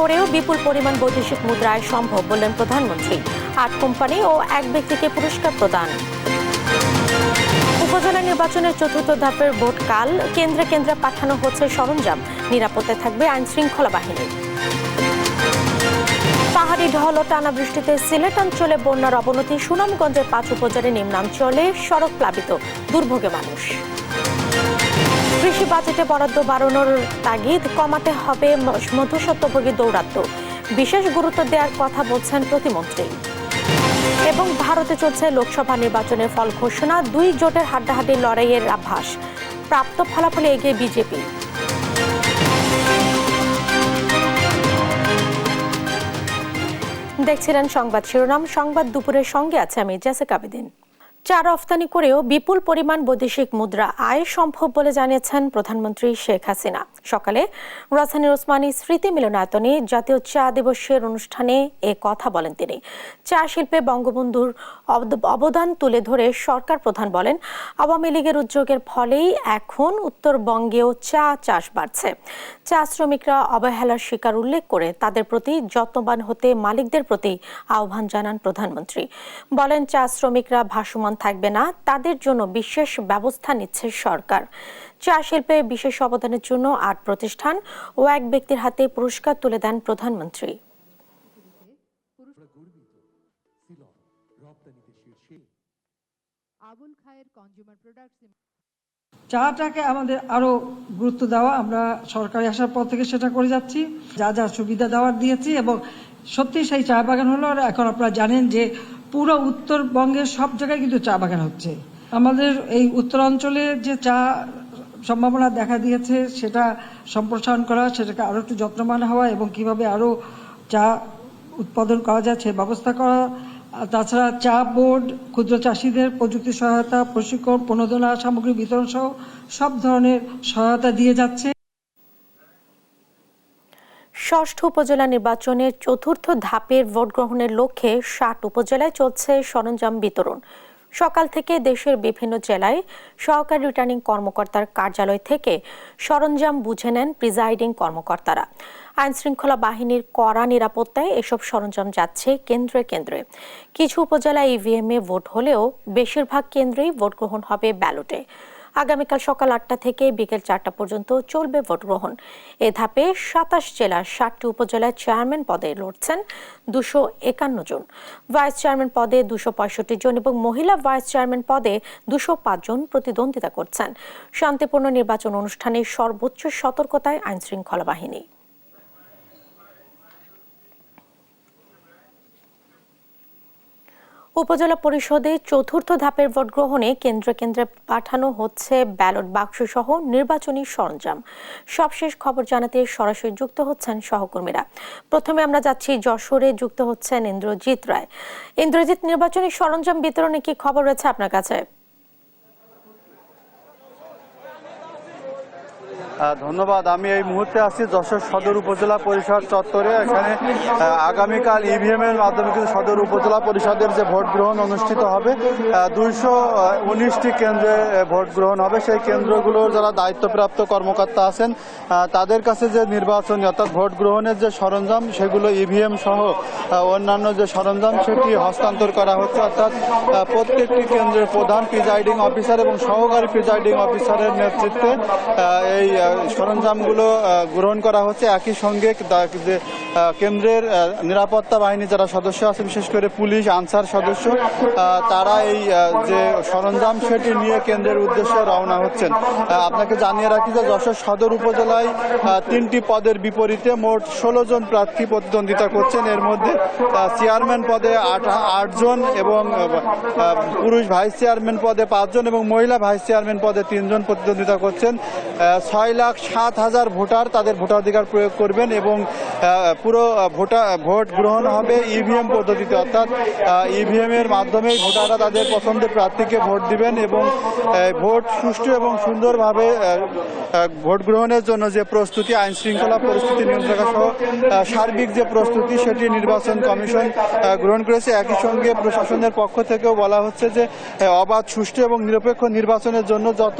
করেও বিপুল পরিমাণ বৈদেশিক মুদ্রা আয় সম্ভব বললেন প্রধানমন্ত্রী। 8 কোম্পানি ও 1 ব্যক্তিকে পুরস্কার প্রদান। উপজেলা নির্বাচনের চতুর্থ ধাপের ভোট কাল। কেন্দ্রে কেন্দ্রে পাঠানো হচ্ছে সরঞ্জাম। নিরাপত্তায় থাকবে আইন শৃঙ্খলা বাহিনী। পাহাড়ি ঢল ও টানা বৃষ্টিতে সিলেট অঞ্চলে বন্যার অবনতি। সুনামগঞ্জের 5 উপজেলার নিম্নাঞ্চলে সড়ক প্লাবিত, দুর্ভোগে মানুষ। কৃষি বাজেটে বরাদ্দ বাড়ানোর তাগিদ, কমাতে হবে মধ্যস্বত্বভোগী দৌরাত্ম্য। বিশেষ গুরুত্ব দেওয়ার কথা বলছেন প্রতিমন্ত্রী। এবং ভারতে চলছে লোকসভা নির্বাচনের ফল ঘোষণা। 2 জোটের হাড্ডাহাড্ডি লড়াইয়ের আভাস। প্রাপ্ত ফলাফলে এগিয়ে বিজেপি। দেখছিলেন সংবাদ শিরোনাম। সংবাদ দুপুরের সঙ্গে আছে আমি জেসিকা বেদিন। চা রফতানি করেও বিপুল পরিমাণ বৈদেশিক মুদ্রা আয় সম্ভব বলে জানিয়েছেন প্রধানমন্ত্রী শেখ হাসিনা। সকালে রাজধানীর ওসমানী স্মৃতি মিলনায়তনে জাতীয় চা দিবসের অনুষ্ঠানে এ কথা বলেন তিনি। চা শিল্পে বঙ্গবন্ধুর অবদান তুলে ধরে সরকার প্রধান বলেন, আওয়ামী লীগের উদ্যোগের ফলেই এখন উত্তরবঙ্গেও চা চাষ বাড়ছে। চা শ্রমিকরা অবহেলার শিকার উল্লেখ করে তাদের প্রতি যত্নবান হতে মালিকদের প্রতি আহ্বান জানান প্রধানমন্ত্রী। বলেন, চা শ্রমিকরা ভাসমান থাকবে না, তাদের জন্য বিশেষ ব্যবস্থা নিচ্ছে সরকার। চা শিল্পে বিশেষ অবদানের জন্য 8 প্রতিষ্ঠান ও 1 ব্যক্তির হাতে পুরস্কার তুলে দেন প্রধানমন্ত্রী। চাটাকে আমাদের আরো গুরুত্ব দেওয়া, আমরা সরকারি আসার পর থেকে সেটা করে যাচ্ছি, যা যা সুবিধা দেওয়ার দিয়েছি এবং সত্যি সেই চা বাগান হলো। আর এখন আপনারা জানেন যে পুরো উত্তরবঙ্গের সব জায়গায় কিন্তু চা বাগান হচ্ছে। আমাদের এই উত্তরাঞ্চলে যে চা সম্ভাবনা দেখা দিয়েছে সেটা সম্প্রসারণ করা, সেটাকে আরো একটু যত্নবান হওয়া এবং কিভাবে আরো চা উৎপাদন করা যায় সে ব্যবস্থা করা। তাছাড়া চা বোর্ড, ক্ষুদ্র চাষিদের প্রযুক্তি সহায়তা, প্রশিক্ষণ, প্রণোদনা সামগ্রী বিতরণ সহ সব ধরনের সহায়তা দিয়ে যাচ্ছে। ষষ্ঠ উপজেলা নির্বাচনের চতুর্থ ধাপের ভোট গ্রহণের লক্ষ্যে 60 উপজেলায় চলছে সরঞ্জাম বিতরণ। সকাল থেকে দেশের বিভিন্ন জেলায় সহকারী রিটার্নিং কর্মকর্তার কার্যালয় থেকে সরঞ্জাম বুঝে নেন প্রিজাইডিং কর্মকর্তারা। আইন শৃঙ্খলা বাহিনীর কড়া নিরাপত্তায় এসব সরঞ্জাম যাচ্ছে কেন্দ্রে কেন্দ্রে। কিছু উপজেলায় ইভিএমে ভোট হলেও বেশিরভাগ কেন্দ্রেই ভোট গ্রহণ হবে ব্যালটে। আগামীকাল সকাল 8টা থেকে বিকেল 4টা পর্যন্ত চলবে ভোট গ্রহণ। এ ধাপে 27 জেলার 60টি উপজেলায় চেয়ারম্যান পদে লড়ছেন 251 জন, ভাইস চেয়ারম্যান পদে 265 জন এবং মহিলা ভাইস চেয়ারম্যান পদে 205 জন প্রতিদ্বন্দ্বিতা করছেন। শান্তিপূর্ণ নির্বাচন অনুষ্ঠানে সর্বোচ্চ সতর্কতায় আইন শৃঙ্খলা বাহিনী। উপজেলা পরিষদে চতুর্থ ধাপের ভোট গ্রহণে কেন্দ্রে কেন্দ্রে পাঠানো হচ্ছে ব্যালট বাক্স সহ নির্বাচনী সরঞ্জাম। সবশেষ খবর জানাতে সরাসরি যুক্ত হচ্ছেন সহকর্মীরা। প্রথমে আমরা যাচ্ছি যশোরে, যুক্ত হচ্ছেন ইন্দ্রজিৎ রায়। ইন্দ্রজিৎ, নির্বাচনী সরঞ্জাম বিতরণে কি খবর রয়েছে আপনার কাছে? ধন্যবাদ। আমি এই মুহূর্তে আছি যশোর সদর উপজেলা পরিষদ চত্বরে। এখানে আগামীকাল ইভিএম এর মাধ্যমে কিন্তু সদর উপজেলা পরিষদের যে ভোট গ্রহণ অনুষ্ঠিত হবে, 219টি কেন্দ্রে ভোট গ্রহণ হবে। সেই কেন্দ্রগুলোর যারা দায়িত্বপ্রাপ্ত কর্মকর্তা আছেন তাদের কাছে যে নির্বাচনী অর্থাৎ ভোট গ্রহণের যে সরঞ্জাম সেগুলো ইভিএম সহ অন্যান্য যে সরঞ্জাম সেটি হস্তান্তর করা হচ্ছে। অর্থাৎ প্রত্যেকটি কেন্দ্রের প্রধান প্রিজাইডিং অফিসার এবং সহকারী প্রিজাইডিং অফিসারের নেতৃত্বে এই সরঞ্জামগুলো গ্রহণ করা হচ্ছে। একই সঙ্গে কেন্দ্রের নিরাপত্তা বাহিনী যারা সদস্য আছে, বিশেষ করে পুলিশ, আনসার সদস্য, তারা এই যে সরঞ্জাম সেটি নিয়ে কেন্দ্রের উদ্দেশ্যে রওনা হচ্ছেন। আপনাকে জানিয়ে রাখি যে যশোর সদর উপজেলায় 3টি পদের বিপরীতে মোট 16 জন প্রার্থী প্রতিদ্বন্দ্বিতা করছেন। এর মধ্যে চেয়ারম্যান পদে 8 জন এবং পুরুষ ভাইস চেয়ারম্যান পদে 5 জন এবং মহিলা ভাইস চেয়ারম্যান পদে 3 জন প্রতিদ্বন্দ্বিতা করছেন। 6,07,000 ভোটার তাদের ভোটাধিকার প্রয়োগ করবেন এবং পুরো ভোট গ্রহণ হবে ইভিএম পদ্ধতিতে। অর্থাৎ ইভিএম এর মাধ্যমে ভোটাররা তাদের পছন্দের প্রার্থীকে ভোট দিবেন এবং ভোট সুষ্ঠু এবং সুন্দরভাবে ভোট গ্রহণের জন্য যে প্রস্তুতি, আইন শৃঙ্খলা পরিস্থিতি নিয়ন্ত্রণ সহ সার্বিক যে প্রস্তুতি সেটি নির্বাচন কমিশন গ্রহণ করেছে। একই সঙ্গে প্রশাসনের পক্ষ থেকেও বলা হচ্ছে যে অবাধ, সুষ্ঠু এবং নিরপেক্ষ নির্বাচনের জন্য যত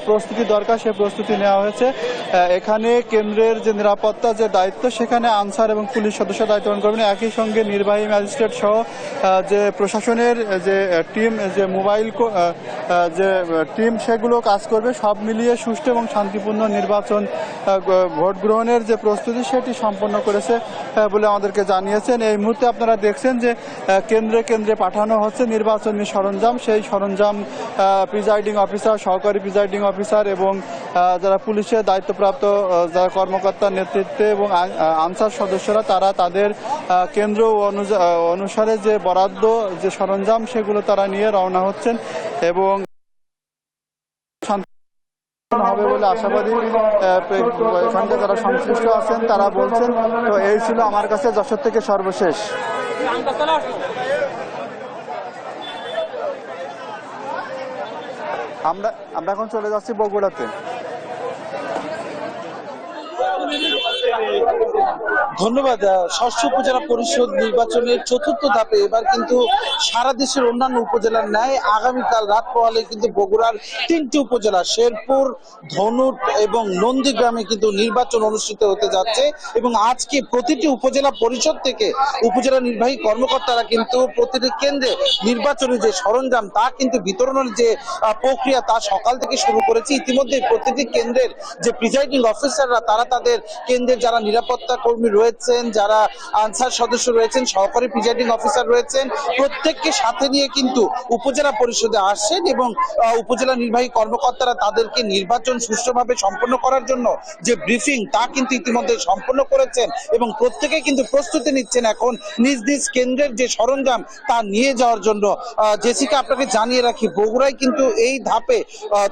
প্রস্তুতি দরকার সে প্রস্তুতি নেওয়া হয়েছে। এখানে কেন্দ্রের যে নিরাপত্তা যে দায়িত্ব সেখানে আনসার এবং পুলিশ সদস্য দায়িত্ব পালন করবেন। একই সঙ্গে নির্বাহী ম্যাজিস্ট্রেট সহ যে প্রশাসনের যে টিম, যে মোবাইল যে টিম, সেগুলো কাজ করবে। সব মিলিয়ে সুষ্ঠু এবং শান্তিপূর্ণ নির্বাচন ভোট গ্রহণের যে প্রস্তুতি সেটি সম্পন্ন করেছে বলে আমাদেরকে জানিয়েছেন। এই মুহূর্তে আপনারা দেখছেন যে কেন্দ্রে কেন্দ্রে পাঠানো হচ্ছে নির্বাচনী সরঞ্জাম। সেই সরঞ্জাম প্রিজাইডিং অফিসার, সহকারী প্রিজাইডিং অফিসার এবং যারা পুলিশের দায়িত্বপ্রাপ্ত যারা কর্মকর্তার নেতৃত্বে এবং আনসার সদস্যরা তারা তাদের কেন্দ্র অনুসারে যে বরাদ্দ যে সরঞ্জাম সেগুলো তারা নিয়ে রওনা হচ্ছেন এবং হবে বলে আশাবাদী এখানকার যারা সংশ্লিষ্ট আছেন তারা বলছেন। তো এই ছিল আমার কাছে যশোর থেকে সর্বশেষ। আমরা এখন চলে যাচ্ছি বগুড়াতে। ধন্যবাদ। ষষ্ঠ উপজেলা পরিষদ নির্বাচনের চতুর্থ ধাপে এবার কিন্তু সারা দেশের অন্যান্য উপজেলার ন্যায় আগামীকাল রাত পোহালে কিন্তু বগুড়ার 3টি উপজেলা শেরপুর, ধনুট এবং নন্দীগ্রামে কিন্তু নির্বাচন অনুষ্ঠিত হতে যাচ্ছে এবং আজকে প্রতিটি উপজেলা পরিষদ থেকে উপজেলা নির্বাহী কর্মকর্তারা কিন্তু প্রতিটি কেন্দ্রে নির্বাচনী যে সরঞ্জাম তা কিন্তু বিতরণের যে প্রক্রিয়া তা সকাল থেকে শুরু করেছে। ইতিমধ্যে প্রতিটি কেন্দ্রের যে প্রিজাইডিং অফিসাররা তারা তাদের কেন্দ্রের যারা নিরাপত্তা কর্মী রয়েছেন, যারা আনসার সদস্য রয়েছেন, সহকারী প্রিজাইডিং অফিসার রয়েছেন, প্রত্যেককে সাথে নিয়ে কিন্তু উপজেলা পরিষদে আসছেন এবং উপজেলা নির্বাহী কর্মকর্তারা তাদেরকে নির্বাচন সুষ্ঠুভাবে সম্পন্ন করার জন্য যে ব্রিফিং তা কিন্তু ইতিমধ্যে সম্পন্ন করেছেন এবং প্রত্যেকে কিন্তু প্রস্তুতি নিচ্ছেন এখন নিজ নিজ কেন্দ্রের যে সরঞ্জাম তা নিয়ে যাওয়ার জন্য। জেসিকা, আপনাকে জানিয়ে রাখি বগুড়ায় কিন্তু এই ধাপে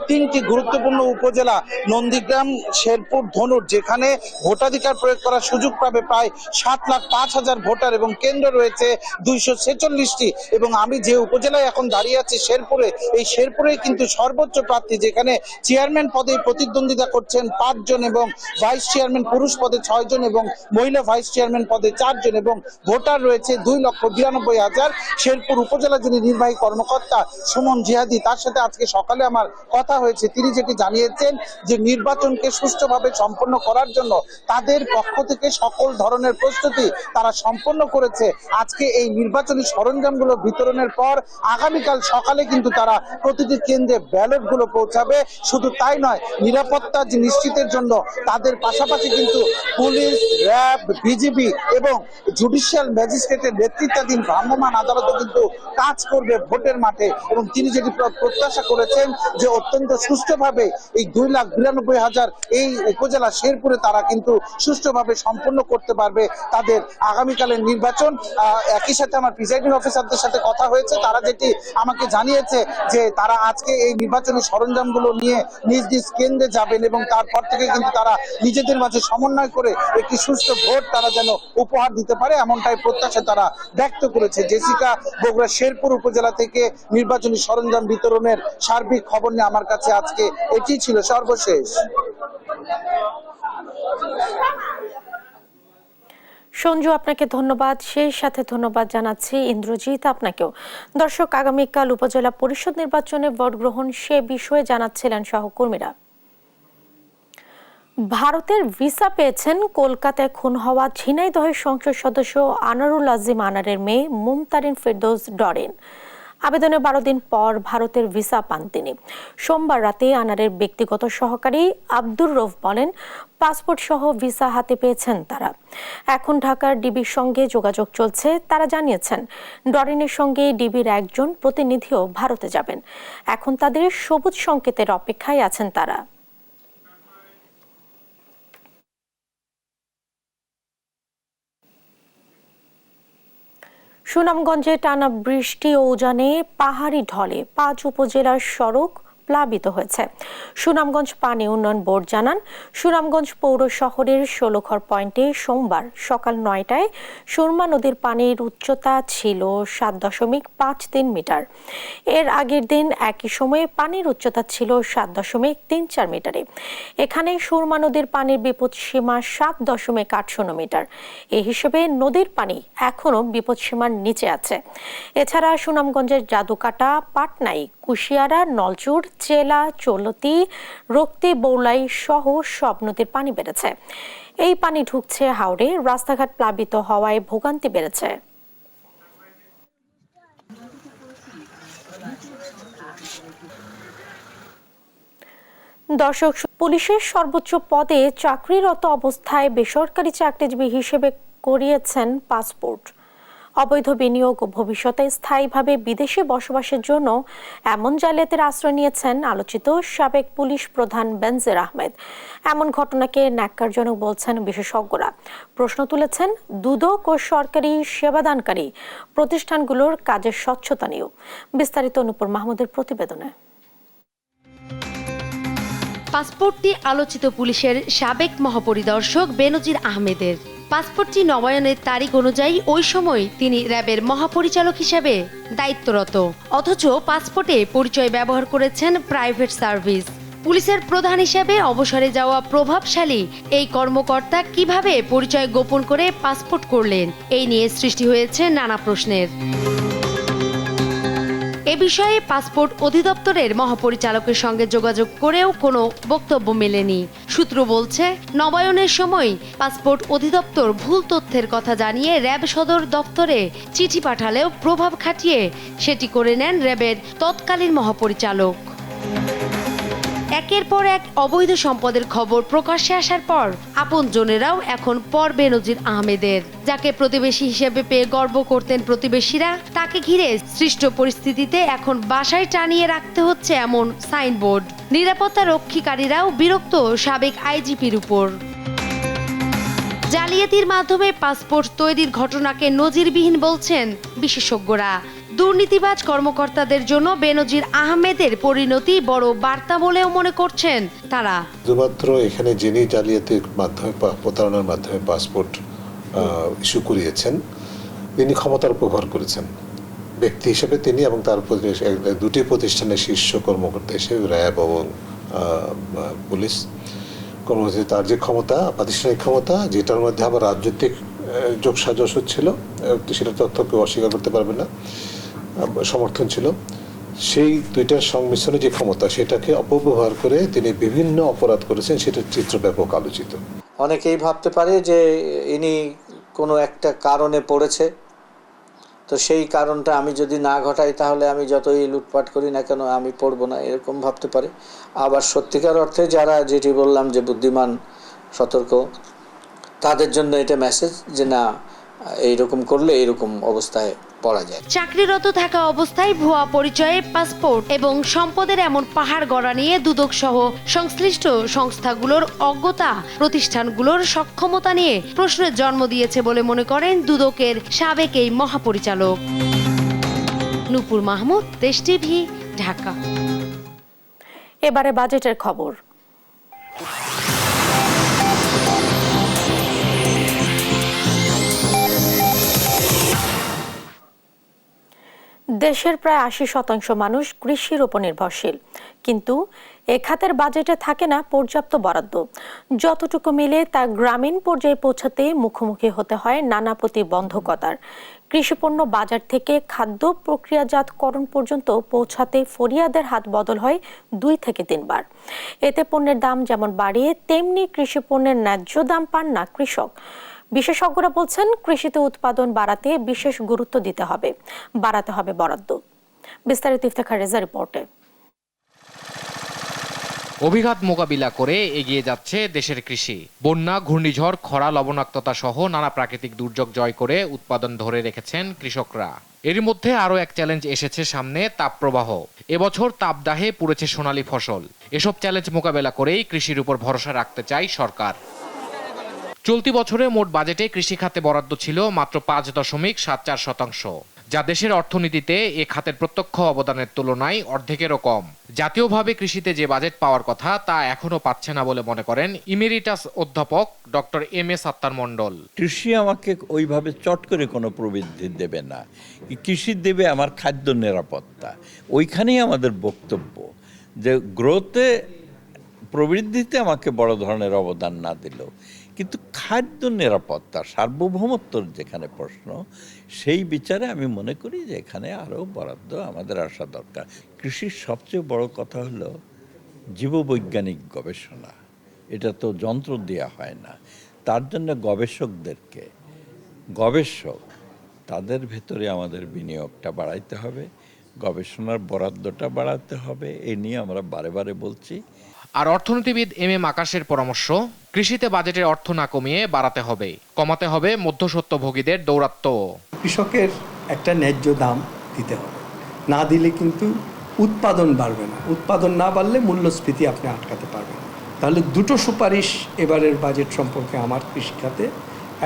3টি গুরুত্বপূর্ণ উপজেলা নন্দীগ্রাম, শেরপুর, ধনুট, যেখানে ভোটাধিকার প্রয়োগ করার সুযোগ পাবে প্রায় 7,05,000 ভোটার এবং কেন্দ্র রয়েছে 246টি। এবং আমি যে উপজেলায় এখন দাঁড়িয়ে আছি শেরপুরে, এই শেরপুরে কিন্তু সর্বোচ্চ প্রার্থী, যেখানে চেয়ারম্যান পদে প্রতিদ্বন্দ্বিতা করছেন 5 জন এবং ভাইস চেয়ারম্যান পুরুষ পদে 6 জন এবং মহিলা ভাইস চেয়ারম্যান পদে 4 জন এবং ভোটার রয়েছে 2,92,000। শেরপুর উপজেলা যিনি নির্বাহী কর্মকর্তা সুমন জিহাদি, তার সাথে আজকে সকালে আমার কথা হয়েছে। তিনি যেটি জানিয়েছেন যে নির্বাচনকে সুষ্ঠুভাবে সম্পন্ন করার জন্য তাদের পক্ষ থেকে সকল ধরনের প্রস্তুতি তারা সম্পন্ন করেছে। আজকে এই নির্বাচনী সরঞ্জামগুলো বিতরণের পর আগামীকাল সকালে কিন্তু তারা প্রতিটি কেন্দ্রে ব্যালটগুলো পৌঁছাবে। শুধু তাই নয়, নিরাপত্তা যে নিশ্চিতের জন্য তাদের পাশাপাশি কিন্তু পুলিশ, র্যাব, বিজিবি এবং জুডিশিয়াল ম্যাজিস্ট্রেটের নেতৃত্বাধীন ভ্রাম্যমাণ আদালতও কিন্তু কাজ করবে ভোটের মাঠে এবং তিনি যেটি প্রত্যাশা করেছেন যে অত্যন্ত সুষ্ঠুভাবে এই 2,92,000 এই উপজেলা শেরপুরে তারা কিন্তু সুষ্ঠুভাবে সম্পন্ন করতে পারবে তাদের আগামীকালের নির্বাচন। একই সাথে আমার প্রিজাইডিং অফিসারদের সাথে কথা হয়েছে, তারা যেটি আমাকে জানিয়েছে যে তারা আজকে এই নির্বাচনী সরঞ্জামগুলো নিয়ে নিজ নিজ কেন্দ্রে যাবেন এবং তারপর থেকে কিন্তু তারা নিজেদের মাঝে সমন্বয় করে একটি সুষ্ঠু ভোট তারা যেন উপহার দিতে পারে, এমনটাই প্রত্যাশা তারা ব্যক্ত করেছে। জেসিকা, বগুড়া শেরপুর উপজেলা থেকে নির্বাচনী সরঞ্জাম বিতরণের সার্বিক খবর নিয়ে আমার কাছে আজকে এটি ছিল সর্বশেষ। সঞ্জু, আপনাকে ধন্যবাদ। সেই সাথে ধন্যবাদ জানাচ্ছি ইন্দ্রজিৎ আপনাকেও। দর্শক, আগামীকাল উপজেলা পরিষদ নির্বাচনে ভোট গ্রহণ সে বিষয়ে জানাচ্ছিলেন সহকর্মীরা। ভারতের ভিসা পেয়েছেন কলকাতায় খুন হওয়া ঝিনাইদহের সংসদ সদস্য আনারুল আজিম আনারের মেয়ে মুমতারিন ফেরদৌস ডরিন। আবেদনের 12 দিন পর ভারতের ভিসা পান তিনি। সোমবার রাতে আনারের ব্যক্তিগত সহকারী আব্দুর রউফ বলেন, পাসপোর্ট সহ ভিসা হাতে পেয়েছেন তারা। এখন ঢাকার ডিবির সঙ্গে যোগাযোগ চলছে। তারা জানিয়েছেন ডরিনের সঙ্গে ডিবির একজন প্রতিনিধিও ভারতে যাবেন। এখন তাদের সবুজ সংকেতের অপেক্ষায় আছেন তারা। সুনামগঞ্জে টানা বৃষ্টি ও উজানে পাহাড়ি ঢলে 5 উপজেলার সড়ক প্লাবিত হয়েছে। সুনামগঞ্জ পানি উন্নয়ন বোর্ড জানান, সুনামগঞ্জ পৌর শহরের 16 পয়েন্টে সোমবার সকাল 9টায় সুরমা নদীর পানির উচ্চতা ছিল 7.53 মিটার। এর আগের দিন একই সময়ে পানির উচ্চতা ছিল 7.34 মিটারে। এখানে সুরমা নদীর পানির বিপদসীমা 7.80 মিটার। এই হিসেবে নদীর পানি এখনো বিপদসীমার নিচে আছে। এছাড়া সুনামগঞ্জের জাদুকাটা, পাটনাই, কুশিয়ারা, নলচুর, চেলা, চলতি, রক্তি, বৌলাই সহ সব নদীর পানি বেড়েছে। এই পানি ঢুকছে হাওরে, রাস্তাঘাট প্লাবিত হওয়ায় ভোগান্তি বেড়েছে। দর্শক, পুলিশের সর্বোচ্চ পদে চাকরিরত অবস্থায় বেসরকারি চাকরিজীবী হিসেবে করিয়েছেন পাসপোর্ট। অবৈধ বিনিয়োগ ও ভবিষ্যতে স্থায়ীভাবে বিদেশে বসবাসের জন্য এমন জালিয়াতির আশ্রয় নিয়েছেন আলোচিত সাবেক পুলিশ প্রধান বেনজির আহমেদ। এমন ঘটনাকে ন্যাক্কারজনক বলছেন বিশেষজ্ঞরা। প্রশ্ন তুলেছেন দুদক ও সরকারি সেবাদানকারী প্রতিষ্ঠানগুলোর কাজের স্বচ্ছতা নিয়েও। বিস্তারিত নূপুর মাহমুদের প্রতিবেদনে। পাসপোর্টটি আলোচিত পুলিশের সাবেক মহাপরিদর্শক বেনজির আহমেদের। পাসপোর্টটি নবায়নের তারিখ অনুযায়ী ওই সময় তিনি র্যাবের মহাপরিচালক হিসেবে দায়িত্বরত, অথচ পাসপোর্টে পরিচয় ব্যবহার করেছেন প্রাইভেট সার্ভিস। পুলিশের প্রধান হিসেবে অবসরে যাওয়া প্রভাবশালী এই কর্মকর্তা কিভাবে পরিচয় গোপন করে পাসপোর্ট করলেন, এই নিয়ে সৃষ্টি হয়েছে নানা প্রশ্নের। এ বিষয়ে পাসপোর্ট অধিদপ্তরের মহাপরিচালকের সঙ্গে যোগাযোগ করেও কোনো বক্তব্য মেলেনি। সূত্র বলছে, নবায়নের সময় পাসপোর্ট অধিদপ্তর ভুল তথ্যের কথা জানিয়ে র্যাব সদর দপ্তরে চিঠি পাঠালেও প্রভাব খাটিয়ে সেটি করে নেন র্যাবের তৎকালীন মহাপরিচালক। একের পর এক অবৈধ সম্পদের খবর প্রকাশ্যে আসার পর আপনজনেরাও এখন পর বেনজির আহমেদের। যাকে প্রতিবেশী হিসেবে পেয়ে গর্ব করতেন প্রতিবেশীরা, তাকে ঘিরে সৃষ্ট পরিস্থিতিতে এখন বাসায় টানিয়ে রাখতে হচ্ছে এমন সাইনবোর্ড। নিরাপত্তা রক্ষীকারীরাও বিরক্ত সাবেক আইজিপির উপর। জালিয়াতির মাধ্যমে পাসপোর্ট তৈরির ঘটনাকে নজিরবিহীন বলছেন বিশেষজ্ঞরা। দুর্নীতিবাজ কর্মকর্তাদের জন্য বেনজির আহমেদের পরিণতি বড় বার্তা বলেও মনে করছেন তারা। শুধুমাত্র এখানে যিনি জালিয়াতির মাধ্যমে, প্রতারণার মাধ্যমে পাসপোর্ট ইস্যু করিয়েছেন, তিনি ক্ষমতার ব্যবহার করেছেন ব্যক্তি হিসেবে তিনি, এবং তার দুটি প্রতিষ্ঠানের শীর্ষ কর্মকর্তা হিসেবে র্যাব এবং পুলিশ কর্মকর্তা, তার যে ক্ষমতা, প্রাতিষ্ঠানিক ক্ষমতা, যেটার মধ্যে আবার রাজনৈতিক যোগসাজশ ছিল, সেটা তথ্যকে অস্বীকার করতে পারবে না, সমর্থন ছিল, সেই দুইটার সংমিশ্রণে যে ক্ষমতা, সেটাকে অপব্যবহার করে তিনি বিভিন্ন অপরাধ করেছেন, সেটার চিত্র ব্যাপক আলোচিত। অনেকেই ভাবতে পারে যে ইনি কোনো একটা কারণে পড়েছে, তো সেই কারণটা আমি যদি না ঘটাই তাহলে আমি যতই লুটপাট করি না কেন আমি পড়বো না, এরকম ভাবতে পারে। আবার সত্যিকার অর্থে যারা, যেটি বললাম যে বুদ্ধিমান, সতর্ক, তাদের জন্য এটা মেসেজ যে না, এইরকম করলে এইরকম অবস্থায় পড়া যায়। চাকরিরত থাকা অবস্থায় ভুয়া পরিচয়ে পাসপোর্ট এবং সম্পদের এমন পাহাড় গড়া নিয়ে দুদক সহ সংশ্লিষ্ট সংস্থাগুলোর অজ্ঞতা, প্রতিষ্ঠানগুলোর সক্ষমতা নিয়ে প্রশ্নের জন্ম দিয়েছে বলে মনে করেন দুদকের সাবেক এই মহাপরিচালক। নূপুর মাহমুদ, দেশ টিভি, ঢাকা। এবারে বাজেটের খবর। দেশের প্রায় ৮০% মানুষ কৃষির উপর নির্ভরশীল, কিন্তু এ খাতের বাজেটে থাকে না পর্যাপ্ত বরাদ্দ। যতটুকু মিলে তা গ্রামীণ পর্যায়ে পৌঁছাতে মুখোমুখি হতে হয় নানা প্রতিবন্ধকতার। কৃষিপণ্য বাজার থেকে খাদ্য প্রক্রিয়াজাতকরণ পর্যন্ত পৌঁছাতে ফরিয়াদের হাত বদল হয় ২ থেকে ৩ বার। এতে পণ্যের দাম যেমন বাড়িয়ে, তেমনি কৃষিপণ্যের ন্যায্য দাম পান না কৃষক। বিশেষজ্ঞরা বলছেন, কৃষিতে উৎপাদন বাড়াতে বিশেষ গুরুত্ব দিতে হবে, বাড়াতে হবে বরাদ্দ। বিস্তারিত ইফতেখার রেজা রিপোর্টে। অভিঘাত মোকাবিলা করে এগিয়ে যাচ্ছে দেশের কৃষি। বন্যা, ঘূর্ণিঝড়, খরা, লবণাক্ততা সহ নানা প্রাকৃতিক দুর্যোগ জয় করে উৎপাদন ধরে রেখেছেন কৃষকরা। এর মধ্যে আরও এক চ্যালেঞ্জ এসেছে সামনে, তাপপ্রবাহ। এবছর তাপদাহে পুড়েছে সোনালী ফসল। এসব চ্যালেঞ্জ মোকাবেলা করেই কৃষির উপর ভরসা রাখতে চায় সরকার। চলতি বছরে মোট বাজেটে কৃষি খাতে বরাদ্দ ছিল মাত্র ৫.৭৪%, যা দেশের অর্থনীতিতে এ খাতের প্রত্যক্ষ অবদানের তুলনায় অর্ধেকেরও কম। জাতীয়ভাবে কৃষিতে যে বাজেট পাওয়ার কথা তা এখনো পাচ্ছে না বলে মনে করেন ইমেরিটাস অধ্যাপক ডক্টর এম.এ. সাত্তার মণ্ডল। কৃষি আমাকে ওইভাবে চট করে কোনো প্রবৃদ্ধি দেবে না, কৃষি দেবে আমার খাদ্য নিরাপত্তা। ওইখানেই আমাদের বক্তব্য, যে গ্রোথে, প্রবৃদ্ধিতে আমাকে বড় ধরনের অবদান না দিলেও কিন্তু খাদ্য নিরাপত্তা সার্বভৌমত্বর যেখানে প্রশ্ন, সেই বিচারে আমি মনে করি যে এখানে আরও বরাদ্দ আমাদের আসা দরকার। কৃষির সবচেয়ে বড় কথা হলো জীববৈজ্ঞানিক গবেষণা, এটা তো যন্ত্র দেওয়া হয় না। তার জন্য গবেষক তাদের ভেতরে আমাদের বিনিয়োগটা বাড়াইতে হবে, গবেষণার বরাদ্দটা বাড়াতে হবে। এ নিয়ে আমরা বারে বারে বলছি। আর অর্থনীতিবিদ এম আকাশের পরামর্শ, কৃষিতে বাজেটের অর্থ না কমিয়ে বাড়াতে হবে, কমাতে হবে মধ্যস্বত্বভোগীদের দৌরাত্ম্য। কৃষকের একটা ন্যায্য দাম দিতে হবে, না দিলে কিন্তু উৎপাদন বাড়বে না। উৎপাদন না বাড়লে মূল্যস্ফীতি আপনি আটকাতে পারবেন না। তাহলে দুটো সুপারিশ এবারের বাজেট সম্পর্কে আমার কৃষিখাতে,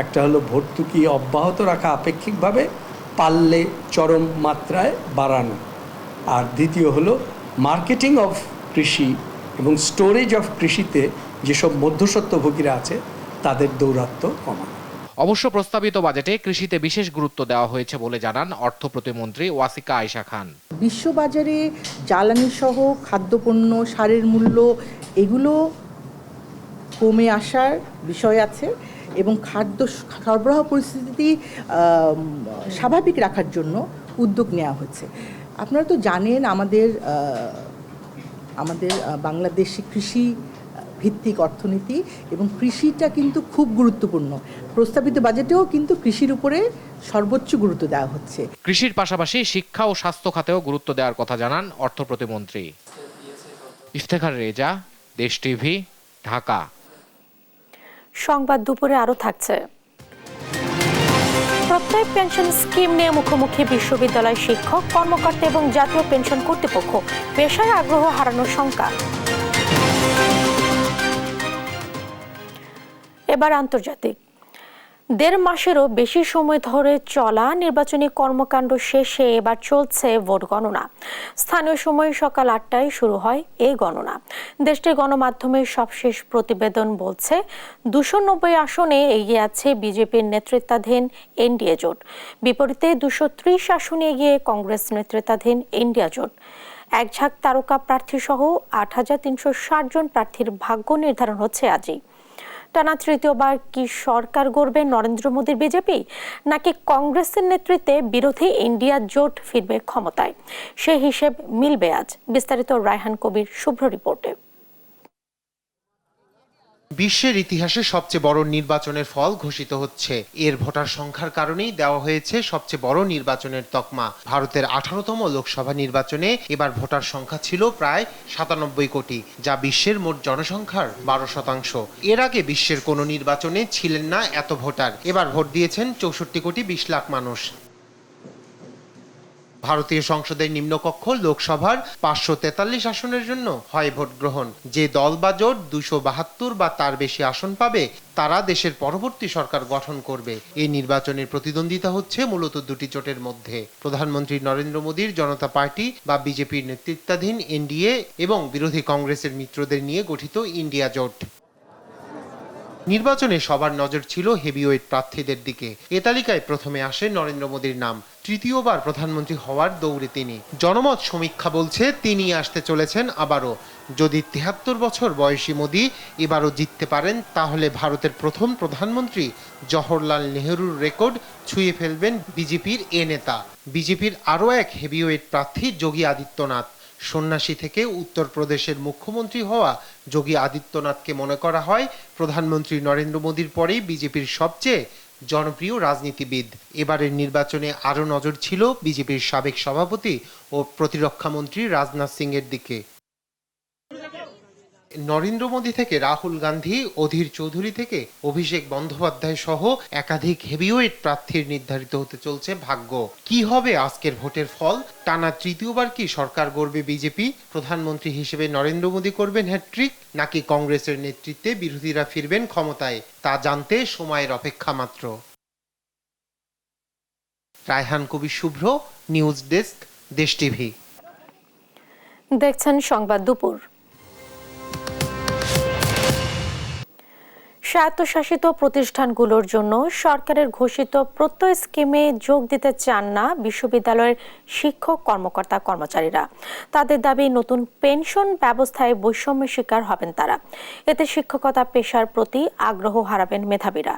একটা হলো ভর্তুকি অব্যাহত রাখা আপেক্ষিকভাবে, পারলে চরম মাত্রায় বাড়ানো, আর দ্বিতীয় হলো মার্কেটিং অফ কৃষি এবং স্টোরেজ অফ কৃষিতে যেসব মধ্যস্বত্বভোগীরা আছে তাদের দৌরাত্ম্য কমানো। অবশ্য প্রস্তাবিত বাজেটে কৃষিতে বিশেষ গুরুত্ব দেওয়া হয়েছে বলে জানান অর্থ প্রতিমন্ত্রী ওয়াসিকা আয়েশা খান। বিশ্ববাজারে জ্বালানি সহ খাদ্যপণ্য, সারের মূল্য এগুলো কমে আসার বিষয় আছে এবং খাদ্য সরবরাহ পরিস্থিতি স্বাভাবিক রাখার জন্য উদ্যোগ নেওয়া হয়েছে। আপনারা তো জানেন আমাদের বাংলাদেশি কৃষি ভিত্তিক অর্থনীতি এবং কৃষিটা কিন্তু খুব গুরুত্বপূর্ণ। প্রস্তাবিত বাজেটেও কিন্তু কৃষির উপরে সর্বোচ্চ গুরুত্ব দেওয়া হচ্ছে। কৃষির পাশাপাশি শিক্ষা ও স্বাস্থ্য খাতেও গুরুত্ব দেওয়ার কথা জানান অর্থ প্রতিমন্ত্রী। ইফতেখার রেজা, দেশ টিভি, ঢাকা। সংবাদ দুপুরে আরো থাকছে। প্রত্যয় পেনশন স্কিম নিয়ে মুখোমুখি বিশ্ববিদ্যালয় শিক্ষক, কর্মকর্তা এবং জাতীয় পেনশন কর্তৃপক্ষ, পেশায় আগ্রহ হারানোর শঙ্কা। এবার আন্তর্জাতিক। 1.5 মাসেরও বেশি সময় ধরে চলা নির্বাচনী কর্মকাণ্ড শেষে এবার চলছে ভোট গণনা। স্থানীয় সময় সকাল 8টায় শুরু হয় এই গণনা। দেশটির গণমাধ্যমের সবশেষ প্রতিবেদন বলছে 290 আসনে এগিয়ে আছে বিজেপির নেতৃত্বাধীন এনডিএ জোট, বিপরীতে 230 আসনে এগিয়ে কংগ্রেস নেতৃত্বাধীন ইন্ডিয়া জোট। এক ঝাঁক তারকা প্রার্থী সহ 8,360 জন প্রার্থীর ভাগ্য নির্ধারণ হচ্ছে আজই। টানা তৃতীয়বার কি সরকার গড়বে নরেন্দ্র মোদীর বিজেপি, নাকি কংগ্রেসের নেতৃত্বে বিরোধী ইন্ডিয়া জোট ফিরবে ক্ষমতায়? সে হিসেব মিলবে আজ। বিস্তারিত রায়হান কবির শুভ্র রিপোর্টে। বিশ্বের ইতিহাসে সবচেয়ে বড় নির্বাচনের ফল ঘোষিত হচ্ছে। এর ভোটার সংখ্যার কারণেই দেওয়া হয়েছে সবচেয়ে বড় নির্বাচনের তকমা। ভারতের 18তম লোকসভা নির্বাচনে এবার ভোটার সংখ্যা ছিল প্রায় 97 কোটি, যা বিশ্বের মোট জনসংখ্যার 12%। এর আগে বিশ্বের কোনো নির্বাচনে ছিলেন না এত ভোটার। এবার ভোট দিয়েছেন 64 কোটি 20 লাখ মানুষ। ভারতীয় সংসদের নিম্নকক্ষ লোকসভার 543 আসনের জন্য হয় ভোট গ্রহণ। যে দল বা জোট 272 বা তার বেশি আসন পাবে তারা দেশের পরবর্তী সরকার গঠন করবে। এই নির্বাচনের প্রতিদ্বন্দ্বিতা হচ্ছে মূলত দুটি জোটের মধ্যে, প্রধানমন্ত্রী নরেন্দ্র মোদীর জনতা পার্টি বা বিজেপির নেতৃত্বাধীন এনডিএ এবং বিরোধী কংগ্রেসের মিত্রদের নিয়ে গঠিত ইন্ডিয়া জোট। নির্বাচনে সবার নজর ছিল হেভিওয়েট প্রার্থীদের দিকে। এ তালিকায় প্রথমে আসে নরেন্দ্র মোদীর নাম। তৃতীয়বার প্রধানমন্ত্রী হওয়ার দৌড়ে তিনি। জনমত সমীক্ষা বলছে তিনি আসতে চলেছেন আবারও। যদি 73 বছর বয়সী মোদী এবারও জিততে পারেন, তাহলে ভারতের প্রথম প্রধানমন্ত্রী জওহরলাল নেহরুর রেকর্ড ছুঁয়ে ফেলবেন বিজেপির এ নেতা। বিজেপির আরও এক হেভিওয়েট প্রার্থী যোগী আদিত্যনাথ। সন্ন্যাসী থেকে উত্তরপ্রদেশের মুখ্যমন্ত্রী হওয়া যোগী আদিত্যনাথকে মনে করা হয় প্রধানমন্ত্রী নরেন্দ্র মোদীর পরেই বিজেপির সবচেয়ে জনপ্রিয় রাজনীতিবিদ। এবারের নির্বাচনে আরও নজর ছিল বিজেপির সাবেক সভাপতি ও প্রতিরক্ষামন্ত্রী রাজনাথ সিং এর দিকে। নরেন্দ্র মোদী থেকে রাহুল গান্ধী, অধীর চৌধুরী থেকে অভিষেক বন্দ্যোপাধ্যায় সহ একাধিক হেভিওয়েট প্রার্থীর নির্ধারিত হতে চলছে ভাগ্য। কি হবে আজকের ভোটের ফল? টানা তৃতীয়বার কি সরকার গড়বে বিজেপি? প্রধানমন্ত্রী হিসেবে নরেন্দ্র মোদী করবেন হ্যাট্রিক, নাকি কংগ্রেসের নেতৃত্বে বিরোধীরা ফিরবেন ক্ষমতায়? তা জানতে সময়ের অপেক্ষা মাত্র। রায়হান কবির শুভ্র, নিউজ ডেস্ক, দেশ টিভি। দেখছেন সংবাদ দুপুর। স্বায়ত্তশাসিত প্রতিষ্ঠানগুলোর জন্য সরকারের ঘোষিত প্রত্যয় স্কিমে যোগ দিতে চান না বিশ্ববিদ্যালয়ের শিক্ষক কর্মকর্তা কর্মচারীরা। তাদের দাবি, নতুন পেনশন ব্যবস্থায় বৈষম্যের শিকার হবেন তারা। এতে শিক্ষকতা পেশার প্রতি আগ্রহ হারাবেন মেধাবীরা।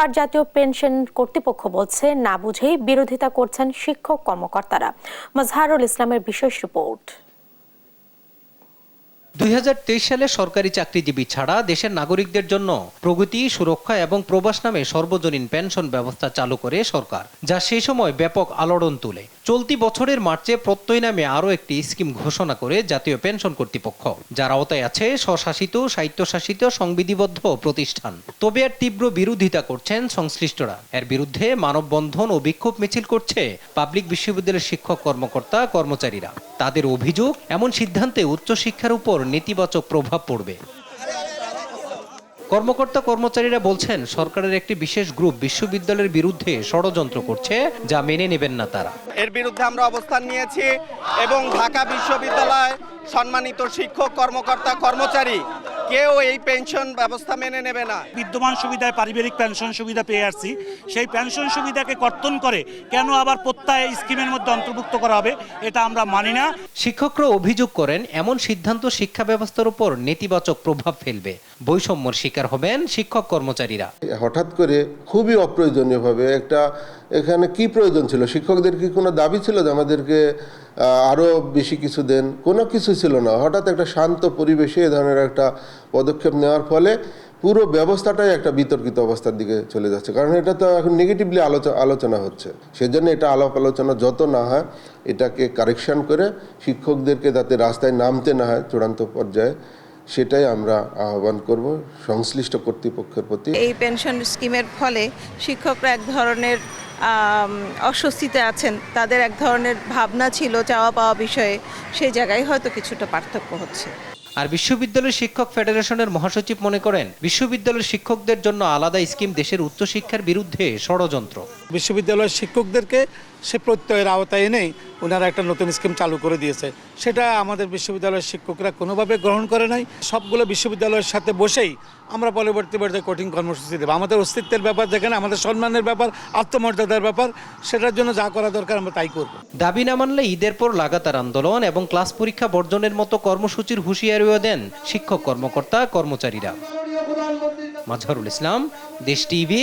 আর জাতীয় পেনশন কর্তৃপক্ষ বলছে, না বুঝেই বিরোধিতা করছেন শিক্ষক কর্মকর্তারা। মাজহারুল ইসলামের বিশেষ রিপোর্ট। 2023 সালে সরকারি চাকরিজীবী ছাড়া দেশের নাগরিকদের জন্য প্রগতি, সুরক্ষা এবং প্রবাস নামে সর্বজনীন পেনশন ব্যবস্থা চালু করে সরকার, যা সেই সময় ব্যাপক আলোড়ন তোলে। চলতি বছরের মার্চে প্রত্যয় নামে আরও একটি স্কিম ঘোষণা করে জাতীয় পেনশন কর্তৃপক্ষ, যার আওতায় আছে স্বশাসিত, স্বায়ত্তশাসিত, সংবিধিবদ্ধ প্রতিষ্ঠান। তবে এর তীব্র বিরোধিতা করছেন সংশ্লিষ্টরা। এর বিরুদ্ধে মানববন্ধন ও বিক্ষোভ মিছিল করছে পাবলিক বিশ্ববিদ্যালয়ের শিক্ষক কর্মকর্তা কর্মচারীরা। তাদের অভিযোগ, এমন সিদ্ধান্তে উচ্চশিক্ষার উপর নেতিবাচক প্রভাব পড়বে। কর্মকর্তা কর্মচারীরা বলছেন, সরকারের একটি বিশেষ গ্রুপ বিশ্ববিদ্যালয়ের বিরুদ্ধে ষড়যন্ত্র করছে, যা মেনে নেবেন না তারা। এর বিরুদ্ধে আমরা অবস্থান নিয়েছি এবং ঢাকা বিশ্ববিদ্যালয় সম্মানিত শিক্ষক কর্মকর্তা কর্মচারী কেউ এই পেনশন ব্যবস্থা মেনে নেবে না। বিদ্যমান সুবিধায় পারিবারিক পেনশন সুবিধা পেয়ে আসছি, সেই পেনশন সুবিধাকে কর্তন করে কেন আবার প্রত্যয় স্কিমের মধ্যে অন্তর্ভুক্ত করা হবে, এটা আমরা মানি না। শিক্ষকরা অভিযোগ করেন, এমন সিদ্ধান্ত শিক্ষা ব্যবস্থার উপর নেতিবাচক প্রভাব ফেলবে। বৈষম্যর শিকার হবেন শিক্ষক কর্মচারীরা। হঠাৎ করে খুবই অপ্রয়োজনীয়ভাবে এখানে কি প্রয়োজন ছিল? শিক্ষকদের কি কোনো দাবি ছিল যে আমাদেরকে আরও বেশি কিছু দেন? কোনো কিছু ছিল না। হঠাৎ একটা শান্ত পরিবেশে এ ধরনের একটা পদক্ষেপ নেওয়ার ফলে পুরো ব্যবস্থাটাই একটা বিতর্কিত অবস্থার দিকে চলে যাচ্ছে। কারণ এটা তো এখন নেগেটিভলি আলোচনা হচ্ছে। সেজন্য এটা আলোচনা যত না হয়, এটাকে কারেকশন করে শিক্ষকদেরকে যাতে রাস্তায় নামতে না হয় চূড়ান্ত পর্যায়ে, সেটাই আমরা আহ্বান করব সংশ্লিষ্ট কর্তৃপক্ষের প্রতি। এই পেনশন স্কিমের ফলে শিক্ষকরা এক ধরনের অস্বস্তিতে আছেন, তাদের এক ধরনের ভাবনা ছিল চাওয়া পাওয়া বিষয়ে, সেই জায়গায় হয়তো কিছুটা পার্থক্য হচ্ছে। আর বিশ্ববিদ্যালয় শিক্ষক ফেডারেশনের মহাসচিব মনে করেন, বিশ্ববিদ্যালয়ের শিক্ষকদের জন্য আলাদা স্কিম দেশের উচ্চশিক্ষার বিরুদ্ধে ষড়যন্ত্র। বিশ্ববিদ্যালয়ের শিক্ষকদেরকে সে প্রত্যয়ের আওতায় এনেই ওনারা একটা নতুন স্কিম চালু করে দিয়েছে, সেটা আমাদের বিশ্ববিদ্যালয়ের শিক্ষকরা কোনোভাবে গ্রহণ করে নাই। সবগুলো বিশ্ববিদ্যালয়ের সাথে বসেই আমরা পরবর্তী পর্যায়ে কঠিন কর্মসূচি দেবো। আমাদের অস্তিত্বের ব্যাপার, যেখানে আমাদের সম্মানের ব্যাপার, আত্মমর্যাদার ব্যাপার, সেটার জন্য যা করা দরকার আমরা তাই করব। দাবি না মানলে ঈদের পর লাগাতার আন্দোলন এবং ক্লাস পরীক্ষা বর্জনের মতো কর্মসূচির হুঁশিয়ারিও দেন শিক্ষক কর্মকর্তা কর্মচারীরা। মাজহারুল ইসলাম, দেশ টিভি,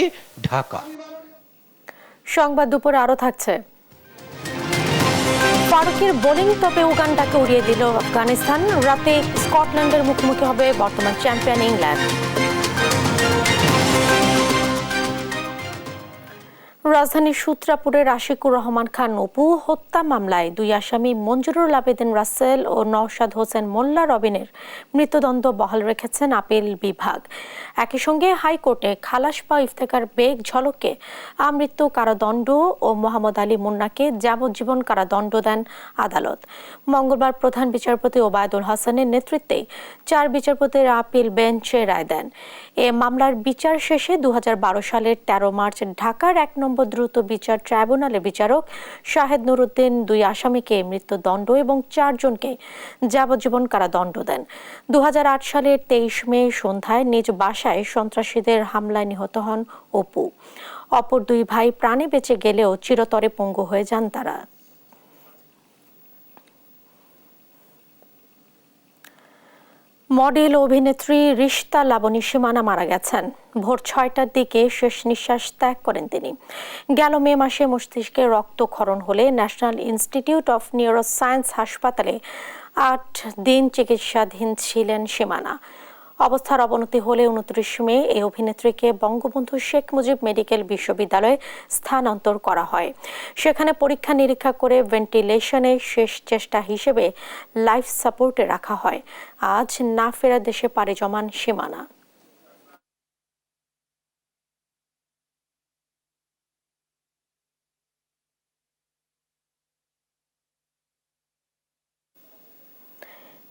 ঢাকা। সংবাদ দুপুরে আরো থাকছে। ফারুকের বোলিং টপে উগান্ডাকে উড়িয়ে দিল আফগানিস্তান। রাতে স্কটল্যান্ডের মুখোমুখি হবে বর্তমান চ্যাম্পিয়ন ইংল্যান্ড। রাজধানীর সূত্রাপুরের আশিকুর রহমান খান অপু হত্যা মামলায় দুই আসামি মঞ্জুরুল আবেদিন রাসেল ও নওশাদ হোসেন মোল্লা রবিনের মৃত্যুদণ্ড বহাল রেখেছেন আপিল বিভাগ। একই সঙ্গে হাইকোর্টে খালাস পাওয়া ইফতেখার বেগ ঝলককে আমৃত্যু কারাদণ্ড ও মোহাম্মদ আলী মুন্নাকে যাবজ্জীবন কারাদণ্ড দেন আদালত। মঙ্গলবার প্রধান বিচারপতি ওবায়দুল হাসানের নেতৃত্বে 4 বিচারপতির আপিল বেঞ্চে রায় দেন। এ মামলার বিচার শেষে 2012 সালের 13 মার্চ ঢাকার 1 নম্বর দ্রুত বিচার ট্রাইব্যুনালের বিচারক শাহেদ নুরুদ্দিন 2 আসামিকে মৃত্যুদণ্ড এবং 4 জনকে যাবজ্জীবন কারাদণ্ড দেন। 2008 সালের 23 মে সন্ধ্যায় নিজ বাসায় সন্ত্রাসীদের হামলায় নিহত হন অপু। অপর 2 ভাই প্রাণে বেঁচে গেলেও চিরতরে পঙ্গু হয়ে যান তারা। মডেল অভিনেত্রী রিশতা লাবণী সীমানা মারা গেছেন। ভোর 6টার দিকে শেষ নিঃশ্বাস ত্যাগ করেন তিনি। গেল মে মাসে মস্তিষ্কে রক্তক্ষরণ হলে ন্যাশনাল ইনস্টিটিউট অফ নিউরোসায়েন্স হাসপাতালে 8 দিন চিকিৎসাধীন ছিলেন সীমানা। অবস্থার অবনতি হলে 29 মে এই অভিনেত্রীকে বঙ্গবন্ধু শেখ মুজিব মেডিকেল বিশ্ববিদ্যালয়ে স্থানান্তর করা হয়। সেখানে পরীক্ষা নিরীক্ষা করে ভেন্টিলেশনে শেষ চেষ্টা হিসেবে লাইফ সাপোর্টে রাখা হয়। আজ না ফেরা দেশে পাড়ি জমান সীমানা।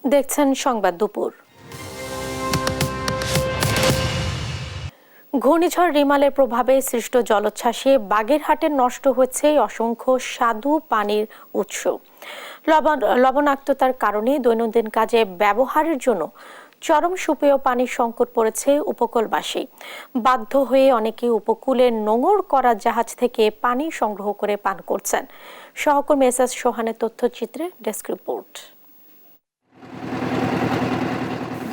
দেখছেন সংবাদ দুপুর। ঘূর্ণিঝড় রিমালের প্রভাবে সৃষ্ট জলোচ্ছ্বাসে বাগেরহাটে নষ্ট হয়েছে অসংখ্য স্বাদু পানির উৎস। লবণাক্ততার কারণে দৈনন্দিন কাজে ব্যবহারের জন্য চরম সুপেয় পানির সংকট পড়েছে উপকূলবাসী। বাধ্য হয়ে অনেকে উপকূলে নোঙর করা জাহাজ থেকে পানি সংগ্রহ করে পান করছেন। সহকর্মী এস সোহানের তথ্যচিত্রে ডেস্ক রিপোর্ট।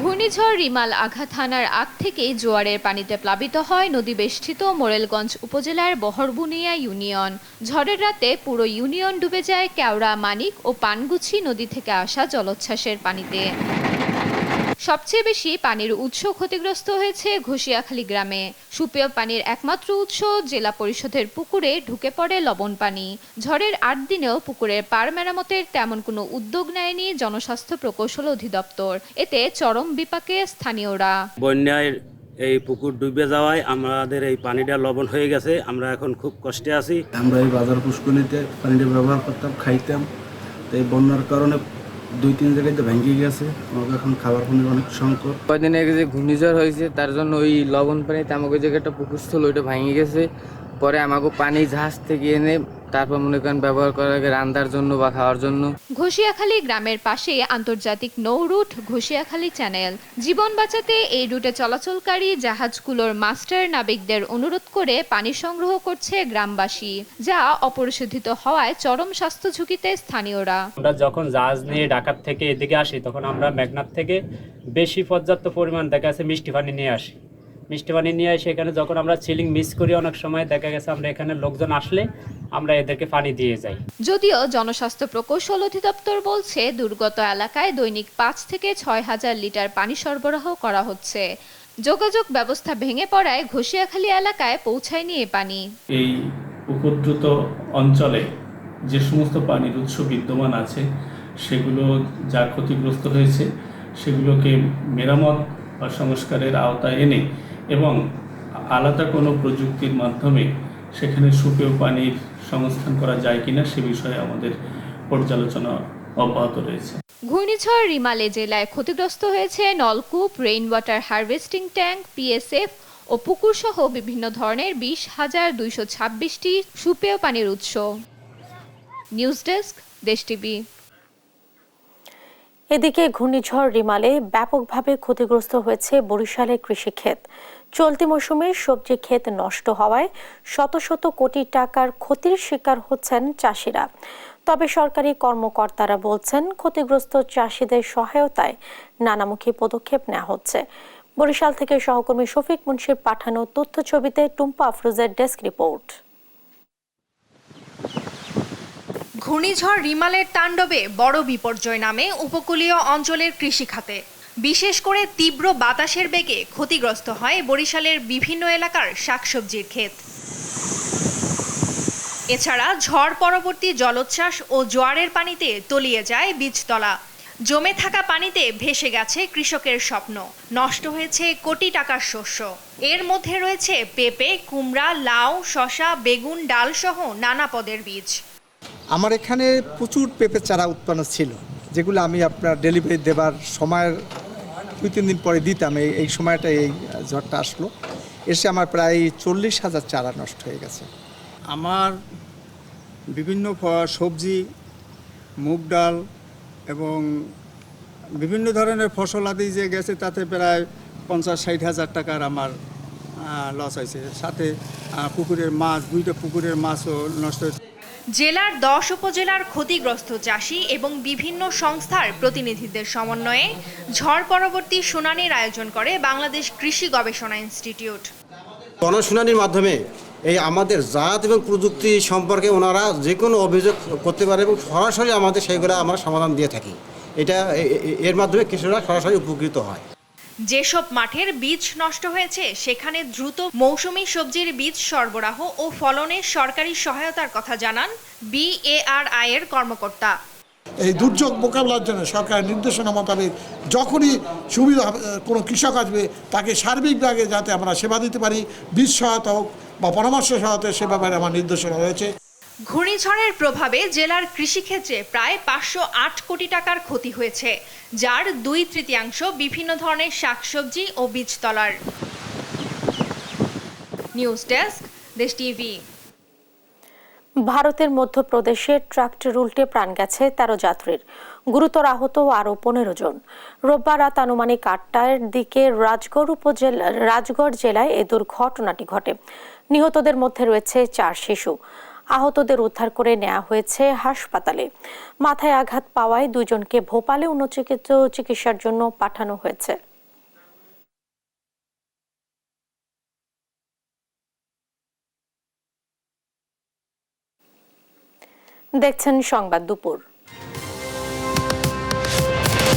ঘূর্ণিঝড় রিমাল আঘাত হানার আগ থেকেই জোয়ারের পানিতে প্লাবিত হয় নদীবেষ্টিত মোরেলগঞ্জ উপজেলার বহরবুনিয়া ইউনিয়ন। ঝড়ের রাতে পুরো ইউনিয়ন ডুবে যায় কেওড়া, মানিক ও পানগুছি নদী থেকে আসা জলোচ্ছ্বাসের পানিতে। সবচেয়ে বেশি পানির উৎস ক্ষতিগ্রস্ত হয়েছে ঘষিয়াখালী গ্রামে। সুপেয় পানির একমাত্র উৎস জেলা পরিষদের পুকুরে ঢুকে পড়ে লবণ পানি। ঝড়ের ৮ দিনেও পুকুরের পাড় মেরামতের তেমন কোনো উদ্যোগ নেয়নি জনস্বাস্থ্য প্রকৌশল অধিদপ্তর। এতে চরম বিপাকে স্থানীয়রা। বন্যায় এই পুকুর ডুবে যাওয়ায় আমাদের এই পানিটা লবণ হয়ে গেছে, আমরা এখন খুব কষ্টে আছি। আমরা এই বাজার পুষ্করিণীতে পানিটা ব্যবহার করতাম, খাইতাম। তো এই বন্যার কারণে 2-3 জায়গায় ভেঙে গেছে, আমাদের এখন খাবার পানির অনেক সংকট। কয়দিন আগে যে ঘূর্ণিঝড় হয়েছে তার জন্য ওই লবণ পানিতে আমাকে জায়গাটা পুকুর স্থল ওইটা ভেঙে গেছে। পরে আমাকে পানি জাহাজ থেকে এনে তারপর মনে করেন ব্যবহার করার আগে রান্নার জন্য বা খাওয়ার জন্য। ঘষিয়াখালী গ্রামের পাশে আন্তর্জাতিক নৌ রুট ঘষিয়াখালী চ্যানেল। জীবন বাঁচাতে এই রুটে চলাচলকারী জাহাজগুলোর মাস্টার নাবিকদের অনুরোধ করে পানি সংগ্রহ করছে গ্রামবাসী, যা অপরিশোধিত হওয়ায় চরম স্বাস্থ্য ঝুঁকিতে স্থানীয়রা। আমরা যখন জাহাজ নিয়ে ঢাকা থেকে এদিকে আসি তখন আমরা মেঘনার থেকে বেশি পর্যাপ্ত পরিমাণ দেখা যাচ্ছে মিষ্টি পানি নিয়ে আসি। মিষ্টি পানি নিয়ে এসে এখানে যখন আমরা সিলিং মিস করি অনেক সময় দেখা গেছে আমরা এখানে লোকজন আসলে আমরা এদেরকে পানি দিয়ে যাই। যদিও জনস্বাস্থ্য প্রকৌশল অধিদপ্তর বলছে দুর্গত এলাকায় দৈনিক ৫ থেকে ৬ হাজার লিটার পানি সরবরাহ করা হচ্ছে। যোগাযোগ ব্যবস্থা ভেঙে পড়ায় ঘষিয়াখালী এলাকায় পৌঁছায়নি এ পানি। এই উপদ্রুত অঞ্চলে যে সমস্ত পানির উৎস বিদ্যমান আছে সেগুলো যা ক্ষতিগ্রস্ত হয়েছে সেগুলোকে মেরামত বা সংস্কারের আওতায় এনে এবং আলাদা কোনো প্রযুক্তির মাধ্যমে সেখানে সুপেয় পানির সংস্থান করা যায় কিনা সে বিষয়ে আমাদের পর্যালোচনা অব্যাহত রয়েছে। ঘূর্ণিঝড় রিমালে জেলায় ক্ষতিগ্রস্ত হয়েছে নলকূপ, rain water harvesting tank, PSF ও পুকুর সহ বিভিন্ন ধরনের 20,226টি সুপেয় পানির উৎস। News desk, Desh TV. এদিকে ঘূর্ণিঝড় রিমালে ব্যাপকভাবে ক্ষতিগ্রস্ত হয়েছে বরিশালের কৃষিক্ষেত। চলতি মৌসুমে সবজি ক্ষেত নষ্ট হওয়ায় শত শত কোটি টাকার ক্ষতির শিকার হচ্ছেন চাষিরা। তবে সরকারি কর্মকর্তারা বলছেন ক্ষতিগ্রস্ত চাষিদের সহায়তায় নানামুখী পদক্ষেপ নেওয়া হচ্ছে। বরিশাল থেকে সহকর্মী শফিক মুন্সির পাঠানো তথ্য ছবিতে টুম্পা আফরোজের ডেস্ক রিপোর্ট। ঘূর্ণিঝড় রিমালের তাণ্ডবে বড় বিপর্যয় নামে উপকূলীয় অঞ্চলের কৃষিখাতে। বিশেষ করে তীব্র বাতাসের বেগে ক্ষতিগ্রস্ত হয় বরিশালের বিভিন্ন এলাকার শাকসবজির ক্ষেত। এছাড়া ঝড় পরবর্তী জলোচ্ছ্বাস ও জোয়ারের পানিতে তলিয়ে যায় বীজতলা। জমে থাকা পানিতে ভেসে গেছে কৃষকের স্বপ্ন, নষ্ট হয়েছে কোটি টাকার শস্য। এর মধ্যে রয়েছে পেঁপে, কুমড়া, লাউ, শসা, বেগুন, ডাল সহ নানা পদের বীজ। আমার এখানে প্রচুর পেঁপে চারা উৎপন্ন ছিল, যেগুলো আমি আপনার ডেলিভারি দেবার সময়ের 2-3 দিন পরে দিতাম। এই সময়টা এই ঝড়টা আসলো, এসে আমার প্রায় 40,000 চারা নষ্ট হয়ে গেছে। আমার বিভিন্ন সবজি, মুগ ডাল এবং বিভিন্ন ধরনের ফসল আদি যে গেছে তাতে প্রায় 50-60 হাজার টাকার আমার লস হয়েছে। সাথে পুকুরের মাছ, 2টা পুকুরের মাছও নষ্ট হয়েছে। জেলার 10 উপজেলার ক্ষতিগ্রস্ত চাষি এবং বিভিন্ন সংস্থার প্রতিনিধিদের সমন্বয়ে ঝড় পরবর্তী শুনানির আয়োজন করে বাংলাদেশ কৃষি গবেষণা ইনস্টিটিউট। গণশুনানির মাধ্যমে এই আমাদের জাত এবং প্রযুক্তি সম্পর্কে ওনারা যে কোনো অভিযোগ করতে পারে এবং সরাসরি আমাদের সেইগুলো আমরা সমাধান দিয়ে থাকি। এর মাধ্যমে কৃষকরা সরাসরি উপকৃত হয়। যেসব মাঠের বীজ নষ্ট হয়েছে সেখানে দ্রুত মৌসুমী সবজির বীজ সরবরাহ ও ফলনের সরকারি সহায়তার কথা জানান BARI এর কর্মকর্তা। এই দুর্যোগ মোকাবিলার জন্য সরকারের নির্দেশনা মোতাবেক যখনই সুবিধা কোনো কৃষক আসবে তাকে সার্বিকভাবে যাতে আমরা সেবা দিতে পারি, বীজ সহায়তা হোক বা পরামর্শ সহায়তা, সে ব্যাপারে আমার নির্দেশনা রয়েছে। ঘূর্ণিঝড়ের প্রভাবে জেলার কৃষিক্ষেত্রে প্রায় 508 কোটি টাকার ক্ষতি হয়েছে, যার 2/3 বিভিন্ন ধরনের শাকসবজি ও বীজতলার। News desk, Desh TV. ভারতের মধ্যপ্রদেশে ট্রাক্টর উল্টে প্রাণ গেছে 13 যাত্রীর, গুরুতর আহত আরও 15 জন। রোববার রাত আনুমানিক 8টার দিকে রাজগড় জেলায় এই দুর্ঘটনাটি ঘটে। নিহতদের মধ্যে রয়েছে 4 শিশু। আহতদের উদ্ধার করে নেওয়া হয়েছে হাসপাতালে। মাথায় আঘাত পাওয়ায় 2 জনকে ভোপালে উন্নত চিকিৎসার জন্য পাঠানো হয়েছে। দেখছেন সংবাদ দুপুর।